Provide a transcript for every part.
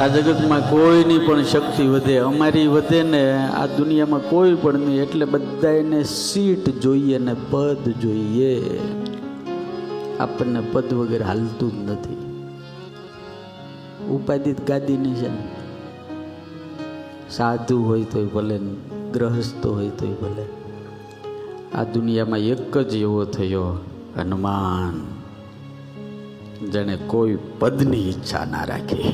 આ જગતમાં કોઈની પણ શક્તિ વધે, અમારી વધે ને આ દુનિયામાં કોઈ પણ નહીં. એટલે બધાને સીટ જોઈએ ને પદ જોઈએ. આપણને પદ વગર હાલતું જ નથી. ઉપાધિત ગાદીની છે ને, સાધુ હોય તોય ભલે, ગ્રહસ્થ હોય તોય ભલે. આ દુનિયામાં એક જ એવો થયો હનુમાન, જેને કોઈ પદની ઈચ્છા ના રાખી.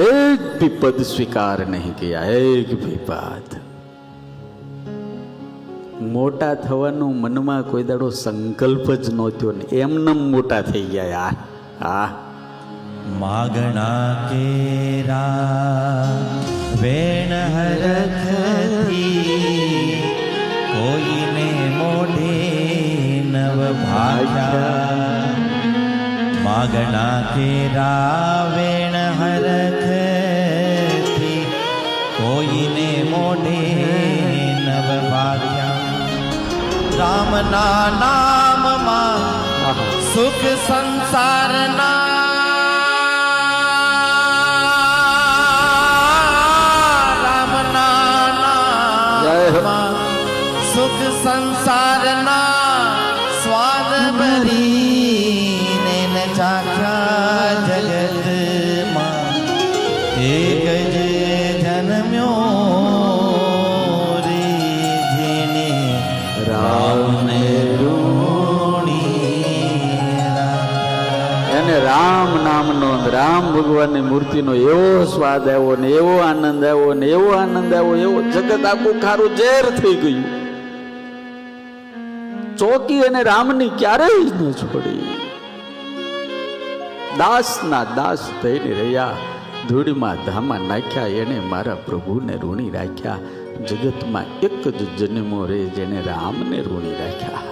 एक भी पद स्वीकार नहीं किया, एक भी बात. મોટા થવાનું મનમાં કોઈ દાડો સંકલ્પ જ નહોતો ને એમને મોટા થઈ ગયા યાર. હા, માગણા કેરા વેણ હરખથી કોઈને મોઢે નવ ભાષા. માગણા કેરા વેણ હરખથી કોઈને મોઢે નવ ભાગ્યા. રામના નામમાં સુખ સંસારના, રામના નામમાં સુખ સંસારના સ્વાદ ભરીને ન ચાખ્યા જગતમાં. એક જ જન્મ્યો રે જેને રામને એને રામ નામનો, રામ ભગવાનની મૂર્તિનો એવો સ્વાદ આવ્યો ને એવો આનંદ આવ્યો ને એવો આનંદ આવ્યો, એવો જગત આખું ખારું ઝેર થઈ ગયું. ચોકી અને રામની ક્યારેય ન છોડી. દાસના દાસ થઈને રહ્યા, ધૂળમાં ધામા નાખ્યા. એને મારા પ્રભુને ઋણી રાખ્યા. જગતમાં એક જ જન્મો રે જેને રામને ઋણી રાખ્યા.